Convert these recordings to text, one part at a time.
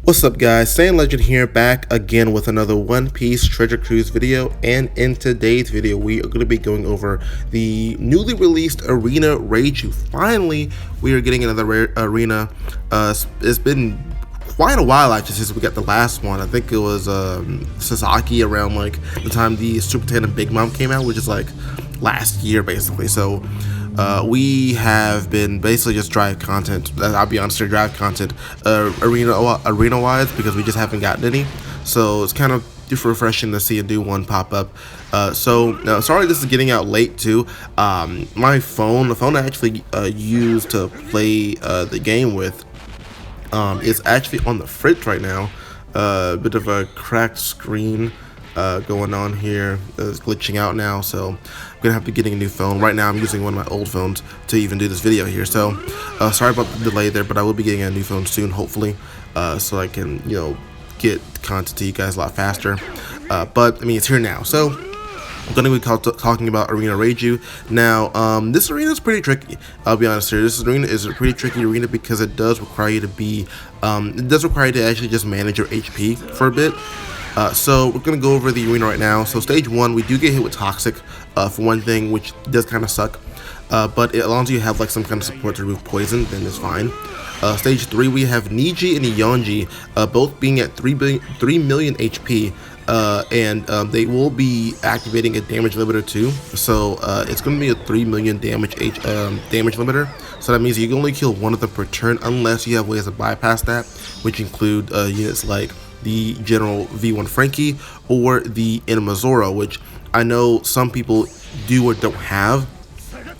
What's up guys, Saiyan Legend here, back again with another One Piece Treasure Cruise video, and in today's video we are going to be going over the newly released arena Reiju. Finally, we are getting another arena. It's been quite a while actually since we got the last one. I think it was Sasaki around like the time the Super Tandem Big Mom came out, which is like last year basically. So we have been basically just drive content. I'll be honest, drive content arena wise, because we just haven't gotten any. So it's kind of refreshing to see a new one pop up. Sorry this is getting out late too. The phone I actually used to play the game with is actually on the fritz right now. A bit of a cracked screen going on here. It's glitching out now, so I'm gonna have to be getting a new phone. Right now I'm using one of my old phones to even do this video here, so sorry about the delay there, but I will be getting a new phone soon, hopefully, so I can, you know, get content to you guys a lot faster. But I mean, it's here now, so I'm going to be talking about Arena Reiju. Now, this arena is pretty tricky. I'll be honest here. This arena is a pretty tricky arena because it does require you to be, actually just manage your HP for a bit. So we're going to go over the arena right now. So stage 1, we do get hit with Toxic, for one thing, which does kind of suck. But as long as you have like some kind of support to remove poison, then it's fine. Stage 3, we have Niji and Yonji, both being at 3 million HP. They will be activating a damage limiter too, so it's going to be a 3 million damage limiter. So that means you can only kill one of them per turn unless you have ways to bypass that, which include units like the General V1 Frankie or the Enema Zoro, which I know some people do or don't have,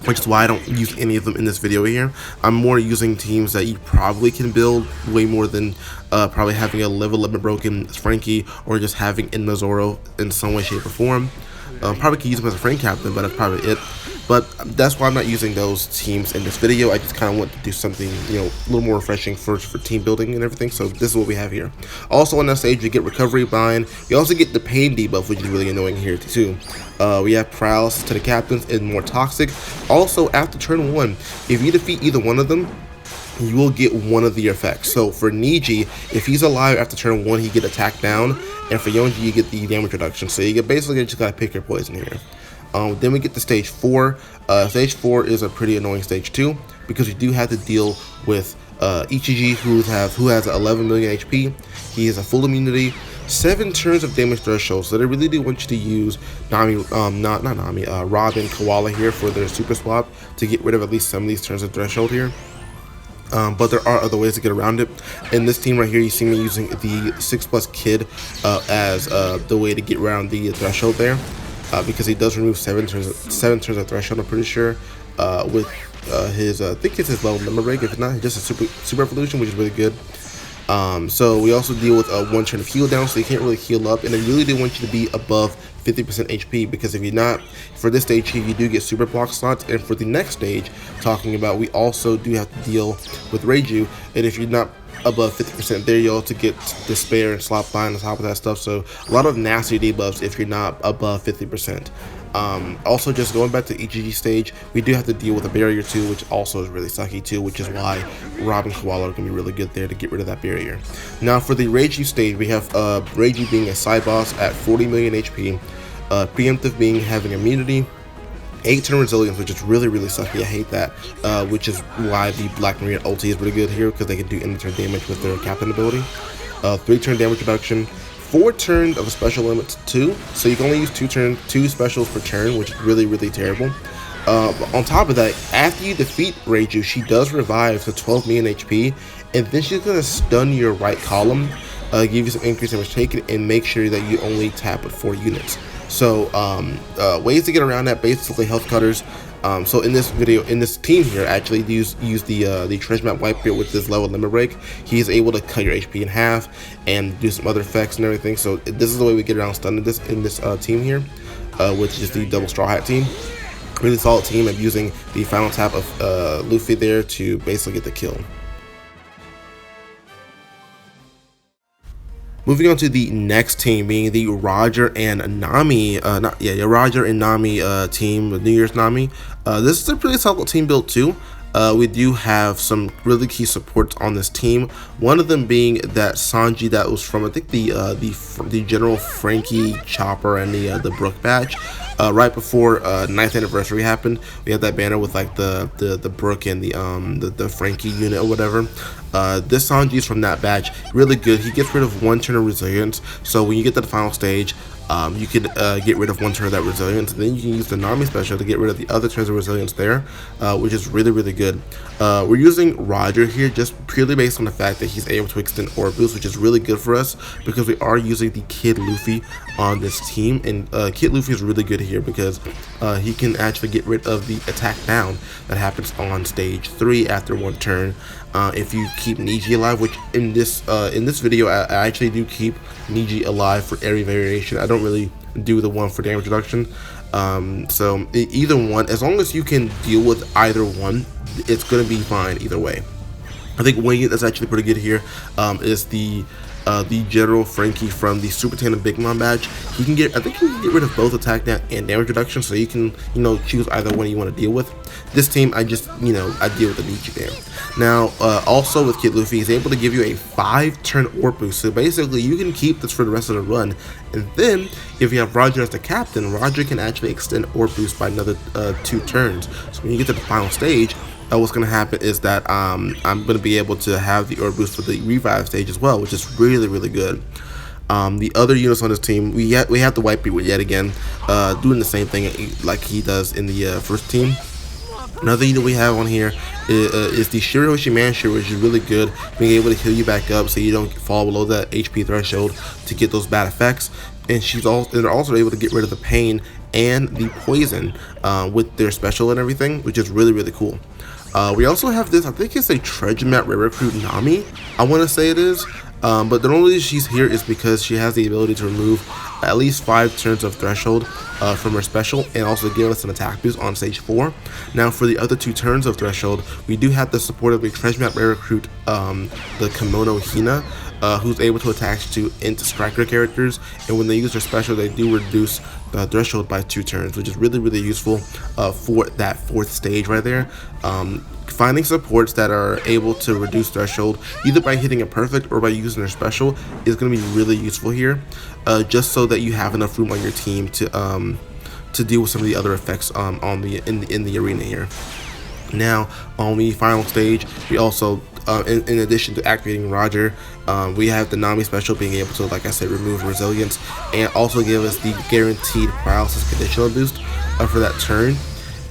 which is why I don't use any of them in this video here. I'm more using teams that you probably can build way more than probably having a level 11 broken Frankie or just having Enema Zoro in some way, shape, or form. Probably could use them as a frame captain, but that's probably it. But that's why I'm not using those teams in this video. I just kind of want to do something, you know, a little more refreshing for team building and everything. So this is what we have here. Also on that stage, we get Recovery Bind. We also get the Pain debuff, which is really annoying here too. We have Paralysis to the captains and more Toxic. Also, after turn 1, if you defeat either one of them, you will get one of the effects. So for Niji, if he's alive after turn 1, he get attacked down, and for Yonji, you get the damage reduction. So you get basically just gotta pick your poison here. Then we get to stage 4. Stage 4 is a pretty annoying stage too, because we do have to deal with Ichiji, who has 11 million HP. He has a full immunity, 7 turns of damage threshold. So they really do want you to use Nami, Robin, Koala here for their super swap to get rid of at least some of these turns of threshold here. But there are other ways to get around it. In this team right here, you see me using the 6+ Kid as the way to get around the threshold there, because he does remove 7 turns of threshold, I'm pretty sure, with his, I think it's his level number break. If not, just a super evolution, which is really good. So we also deal with 1 turn of heal down, so you can't really heal up, and they really do want you to be above 50% HP, because if you're not, for this stage here, you do get super block slots, and for the next stage, talking about, we also do have to deal with Reiju, and if you're not above 50% there, you also get Despair and Slop Bind on top of that stuff. So a lot of nasty debuffs if you're not above 50%. Also, just going back to EGG stage, we do have to deal with a barrier too, which also is really sucky too, which is why Rob and Koala are going to be really good there to get rid of that barrier. Now for the Reiju stage, we have Reiju being a side boss at 40 million HP, Preemptive being having immunity, 8 turn resilience, which is really sucky. I hate that, which is why the Black Marine ulti is really good here, because they can do end turn damage with their captain ability. 3 turn damage reduction, 4 turns of a special limit 2, so you can only use 2 specials per turn, which is really terrible. On top of that, after you defeat Reiju, she does revive to 12 million HP, and then she's gonna stun your right column, give you some increase in damage taken, and make sure that you only tap with 4 units. So ways to get around that, basically health cutters. So in this video, in this team here, actually use the treasure map Whitebeard with this level limit break. He is able to cut your HP in half and do some other effects and everything. So this is the way we get around stun in this team here, which is the double straw hat team. Really solid team of using the final tap of Luffy there to basically get the kill. Moving on to the next team, being the Roger and Nami, Roger and Nami team, the New Year's Nami. This is a pretty solid team build too. we do have some really key supports on this team. One of them being that Sanji that was from I think the General Frankie Chopper and the Brook batch. Right before 9th anniversary happened, we had that banner with like the Brook and the Frankie unit or whatever. This Sanji is from that batch, really good. He gets rid of 1 turn of resilience, so when you get to the final stage, you could get rid of 1 turn of that resilience, and then you can use the Nami special to get rid of the other turns of resilience there, which is really good. We're using Roger here just purely based on the fact that he's able to extend orb boost, which is really good for us because we are using the Kid Luffy on this team, and Kid Luffy is really good here because he can actually get rid of the attack down that happens on stage 3 after 1 turn. If you keep Niji alive, which in this video I actually do keep Niji alive for every variation. I don't really do the one for damage reduction. So either one, as long as you can deal with either one, it's gonna be fine either way. I think one that's actually pretty good here is the General Frankie from the Super Tandem Big Mom badge. He can get, I think he can get rid of both attack down and damage reduction, so you can, choose either one you want to deal with. This team, I just, I deal with the Niji there. Now, also with Kid Luffy, he's able to give you a 5-turn orb boost, so basically you can keep this for the rest of the run. And then, if you have Roger as the captain, Roger can actually extend orb boost by another 2 turns. So when you get to the final stage, what's going to happen is that I'm going to be able to have the orb boost for the revive stage as well, which is really good. The other units on this team, we have the Whitebeard yet again, doing the same thing like he does in the first team. Another unit we have on here is the Shirahoshi Manshiro, which is really good, being able to heal you back up so you don't fall below that HP threshold to get those bad effects. And they're also able to get rid of the pain and the poison with their special and everything, which is really cool. We also have this, I think it's a treasure map rare recruit Nami, I want to say it is. But the only reason she's here is because she has the ability to remove at least 5 turns of threshold from her special, and also give us an attack boost on stage 4. Now for the other 2 turns of threshold, we do have the support of a treasure map rare recruit, the Kimono Hina, who's able to attach to INT striker characters, and when they use their special, they do reduce the threshold by 2 turns, which is really useful for that 4th stage right there. Finding supports that are able to reduce threshold either by hitting a perfect or by using their special is going to be really useful here, just so that you have enough room on your team to deal with some of the other effects in the arena here. Now on the final stage, we also in addition to activating Roger, we have the Nami special being able to, like I said, remove resilience and also give us the guaranteed paralysis conditional boost for that turn.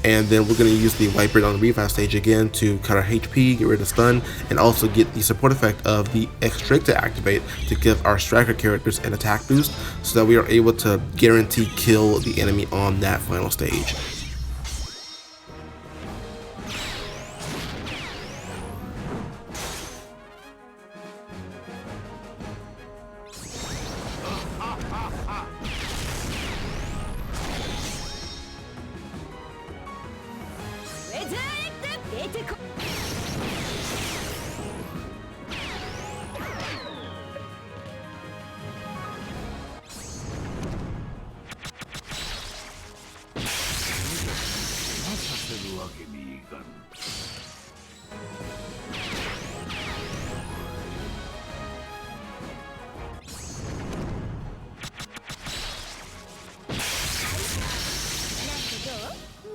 And then we're going to use the Whitebeard on the revive stage again to cut our HP, get rid of stun, and also get the support effect of the X-Drake to activate to give our striker characters an attack boost, so that we are able to guarantee kill the enemy on that final stage.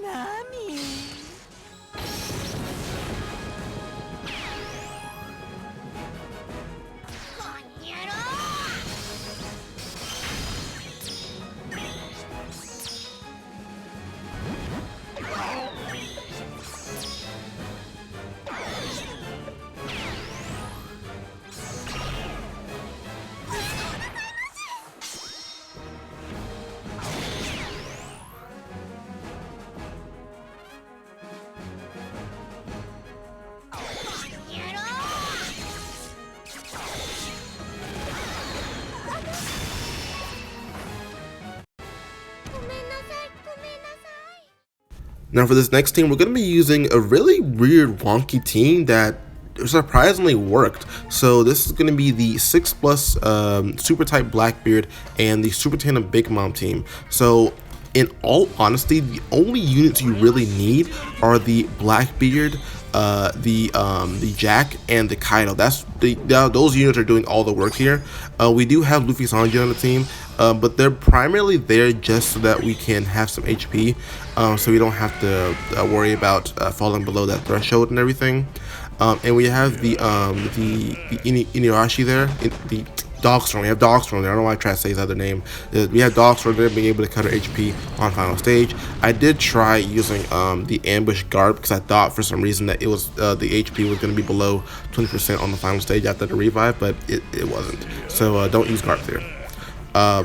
Nami. Now for this next team, we're going to be using a really weird wonky team that surprisingly worked. So this is going to be the 6+ super type Blackbeard and the Super Tandem Big Mom team. So in all honesty, the only units you really need are the Blackbeard, the Jack and the Kaido. Those units are doing all the work here. We do have Luffy Sanji on the team, but they're primarily there just so that we can have some HP, so we don't have to worry about falling below that threshold and everything. And we have the Inuyasha there, the Dogstorm. We have Dogstorm there. I don't know why I try to say his other name. We have Dogstorm there being able to cut our HP on final stage. I did try using the ambush Garb because I thought for some reason that it was the HP was going to be below 20% on the final stage after the revive, but it wasn't. So don't use Garb there.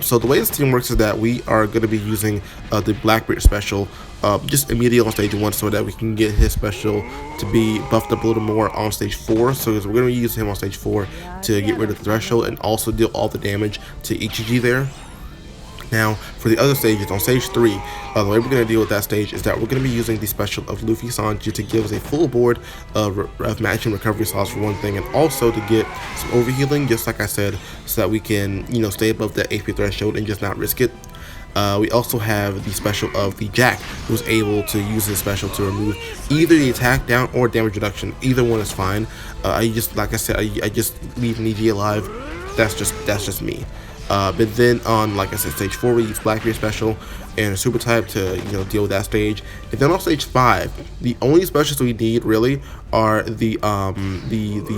So the way this team works is that we are going to be using the Blackbeard special just immediately on stage 1 so that we can get his special to be buffed up a little more on stage 4. So we're going to use him on stage 4 to get rid of the threshold and also deal all the damage to Ichiji there. Now, for the other stages, on stage 3, the way we're going to deal with that stage is that we're going to be using the special of Luffy Sanji to give us a full board of matching recovery slots for one thing, and also to get some overhealing, just like I said, so that we can, stay above that HP threshold and just not risk it. We also have the special of the Jack, who's able to use his special to remove either the attack down or damage reduction. Either one is fine. Like I said, I just leave an EG alive. That's just me. But then on, like I said, stage 4 we use Blackbeard special and a super type to deal with that stage. And then on stage 5, the only specials we need really are the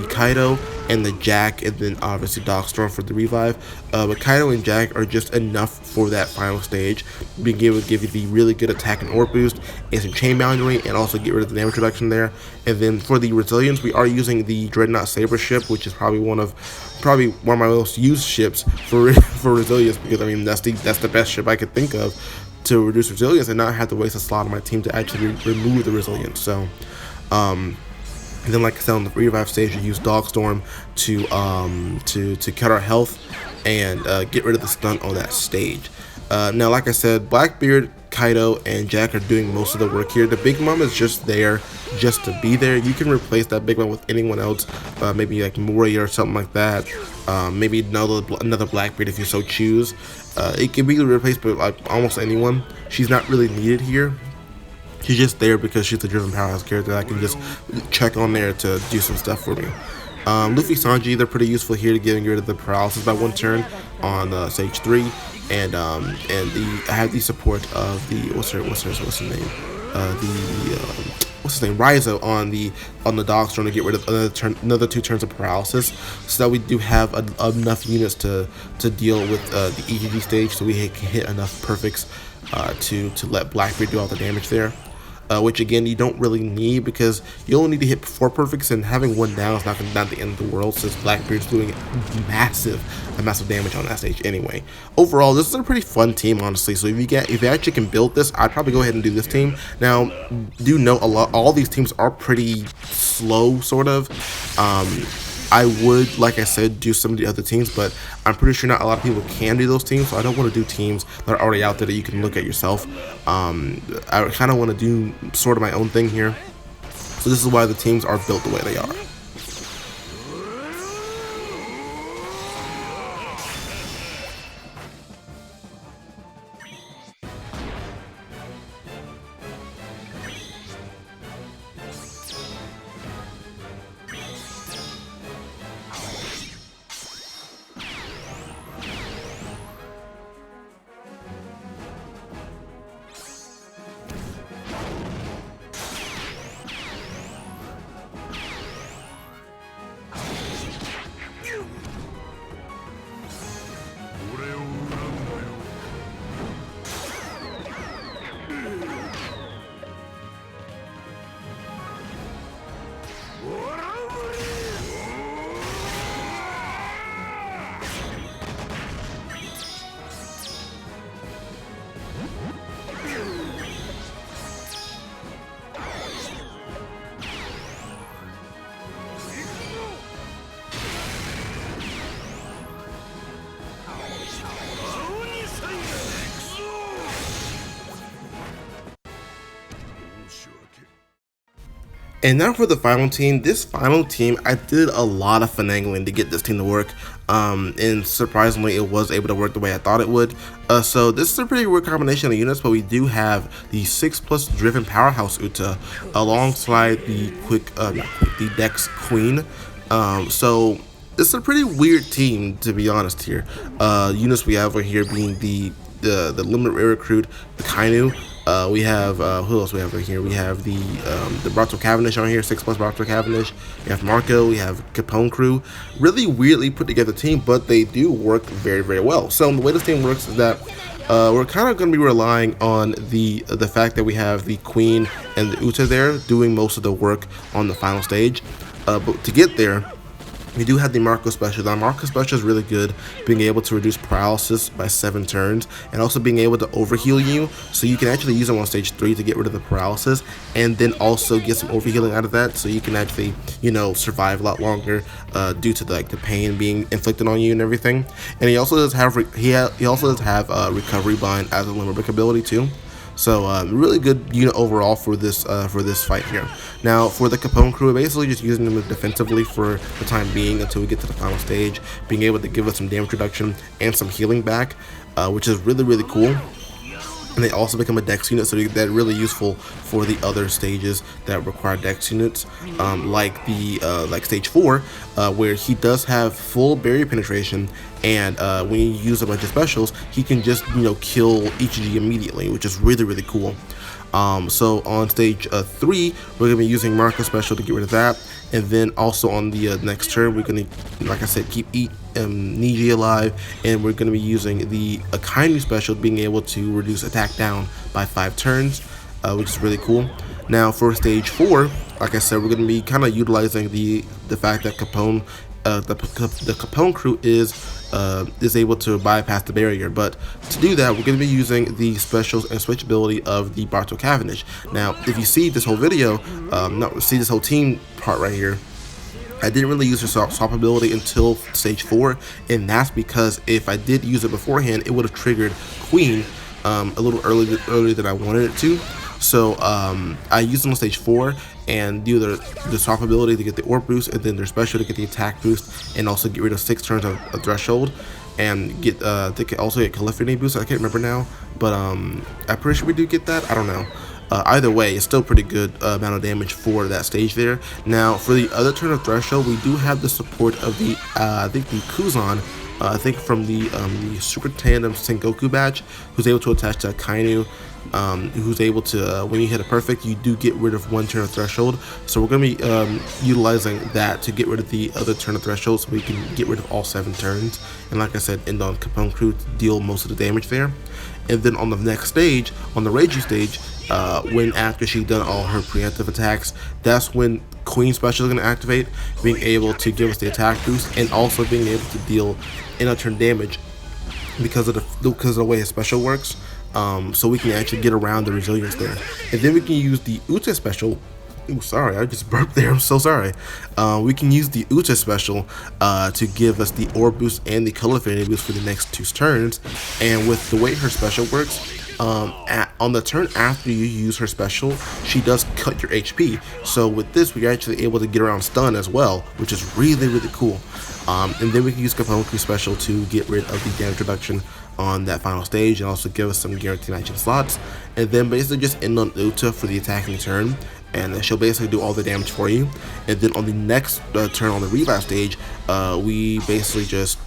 Kaido and the Jack, and then obviously Dogstorm for the revive. But Kaido and Jack are just enough for that final stage, being able to give you the really good attack and orb boost and some chain boundary, and also get rid of the damage reduction there. And then for the resilience, we are using the Dreadnought Saber ship, which is probably one of my most used ships for resilience, because I mean that's the best ship I could think of to reduce resilience and not have to waste a slot on my team to actually remove the resilience. So and then, like I said, on the revive stage, we use Dogstorm to cut our health and get rid of the stun on that stage. Now, like I said, Blackbeard, Kaido, and Jack are doing most of the work here. The Big Mom is just there just to be there. You can replace that Big Mom with anyone else, maybe like Moria or something like that. Maybe another Blackbeard if you so choose. It can be replaced by like almost anyone. She's not really needed here. She's just there because she's a driven powerhouse character that I can just check on there to do some stuff for me. Luffy Sanji, they're pretty useful here to getting rid of the paralysis by 1 turn on stage 3. And I have the support of the what's her name? Reiju on the Dogstorm to get rid of another 2 turns of paralysis, so that we do have enough units to deal with the EGG stage, so we can hit enough perfects to let Blackbeard do all the damage there. Which again you don't really need, because you only need to hit 4 perfects, and having 1 down is not the end of the world, since Blackbeard's doing massive damage on that stage anyway. Overall, this is a pretty fun team, honestly. So if you actually can build this, I'd probably go ahead and do this team. Now, do note all these teams are pretty slow, sort of. I would, like I said, do some of the other teams, but I'm pretty sure not a lot of people can do those teams, so I don't want to do teams that are already out there that you can look at yourself. I kind of want to do sort of my own thing here, so this is why the teams are built the way they are. And now for the final team. This final team, I did a lot of finagling to get this team to work, and surprisingly it was able to work the way I thought it would. So this is a pretty weird combination of units, but we do have the 6+ driven powerhouse Uta alongside the the DEX Queen. So this is a pretty weird team, to be honest here. Units we have over here being the limit rare recruit, the Kainu. We have who else we have right here? We have the Barto Cavendish on here, 6+ Barto Cavendish. We have Marco. We have Capone crew. Really weirdly put together team, but they do work very well. So the way this team works is that we're kind of going to be relying on the fact that we have the Queen and the Uta there doing most of the work on the final stage. But to get there, we do have the Marco Special. The Marco Special is really good, being able to reduce paralysis by 7 turns, and also being able to overheal you, so you can actually use them on stage 3 to get rid of the paralysis, and then also get some overhealing out of that, so you can actually, you know, survive a lot longer due to the pain being inflicted on you and everything. And he also does have recovery bind as a limerick ability too. So really good unit overall for this fight here. Now for the Capone crew, we're basically just using them defensively for the time being until we get to the final stage, being able to give us some damage reduction and some healing back, which is really cool. And they also become a DEX unit, so they're really useful for the other stages that require DEX units, like stage 4, where he does have full barrier penetration, and when you use a bunch of specials, he can just, you know, kill EG immediately, which is really cool. So on stage 3, we're gonna be using Marco Special to get rid of that, and then also on the next turn, we're gonna, like I said, keep Niji alive, and we're gonna be using the Kainu Special, being able to reduce attack down by 5 turns, which is really cool. Now for stage 4, like I said, we're gonna be kind of utilizing the fact that Capone, the Capone crew is able to bypass the barrier, but to do that, we're going to be using the specials and switchability of the Barto Cavendish. Now, if you see this whole video, see this whole team part right here, I didn't really use her swap ability until stage 4, and that's because if I did use it beforehand, it would have triggered Queen a little earlier than I wanted it to. So I used them on stage 4 and do the swap ability to get the orb boost, and then their special to get the attack boost, and also get rid of 6 turns of threshold, and get they can also get Caliphate boost. I can't remember now, but I'm pretty sure we do get that. I don't know. Either way, it's still pretty good amount of damage for that stage there. Now for the other turn of threshold, we do have the support of the I think the Kuzan. I think from the Super Tandem Sengoku badge, who's able to attach to Kainu, who's able to, when you hit a perfect, you do get rid of 1 turn of threshold. So we're going to be utilizing that to get rid of the other turn of threshold, so we can get rid of all 7 turns. And like I said, end on Capone crew to deal most of the damage there. And then on the next stage, on the Reiju stage, when after she's done all her preemptive attacks, that's when Queen Special is going to activate, being able to give us the attack boost, and also being able to deal in a turn damage because of the way his special works. So we can actually get around the resilience there, and then we can use the Uta Special. Ooh, sorry, I just burped there. I'm so sorry. We can use the Uta Special to give us the orb boost and the color affinity boost for the next 2 turns. And with the way her special works, on the turn after you use her special, she does cut your HP. So with this, we're actually able to get around stun as well, which is really cool. And then we can use Capone crew Special to get rid of the damage reduction on that final stage, and also give us some guaranteed matching slots, and then basically just end on Uta for the attacking turn, and she'll basically do all the damage for you. And then on the next turn on the revive stage, we basically just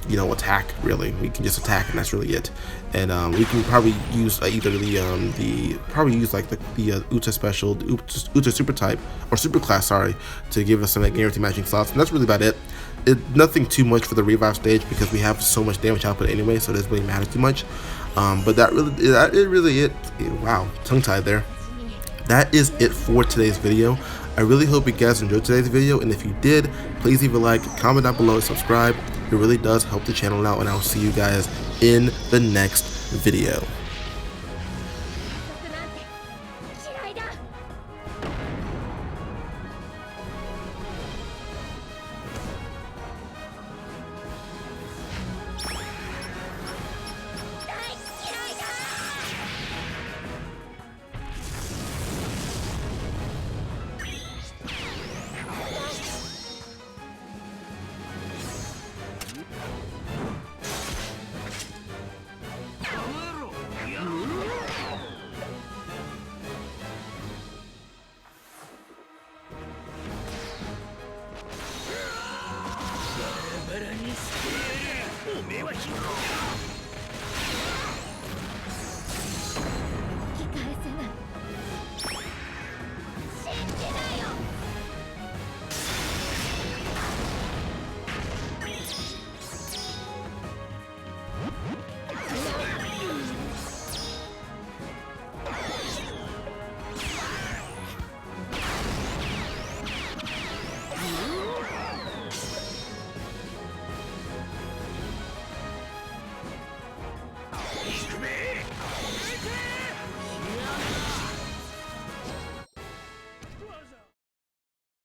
you know, attack. Really, we can just attack, and that's really it. And we can probably use either the Uta Special, the Uta Super Type or Super Class, sorry, to give us some guaranteed matching slots, and that's really about it. Nothing too much for the revive stage because we have so much damage output anyway, so it doesn't really matter too much. But that really it. Wow, tongue tied there. That is it for today's video. I really hope you guys enjoyed today's video, and if you did, please leave a like, comment down below, and subscribe. It really does help the channel out, and I'll see you guys in the next video. にしてやる。おめえは引くのか。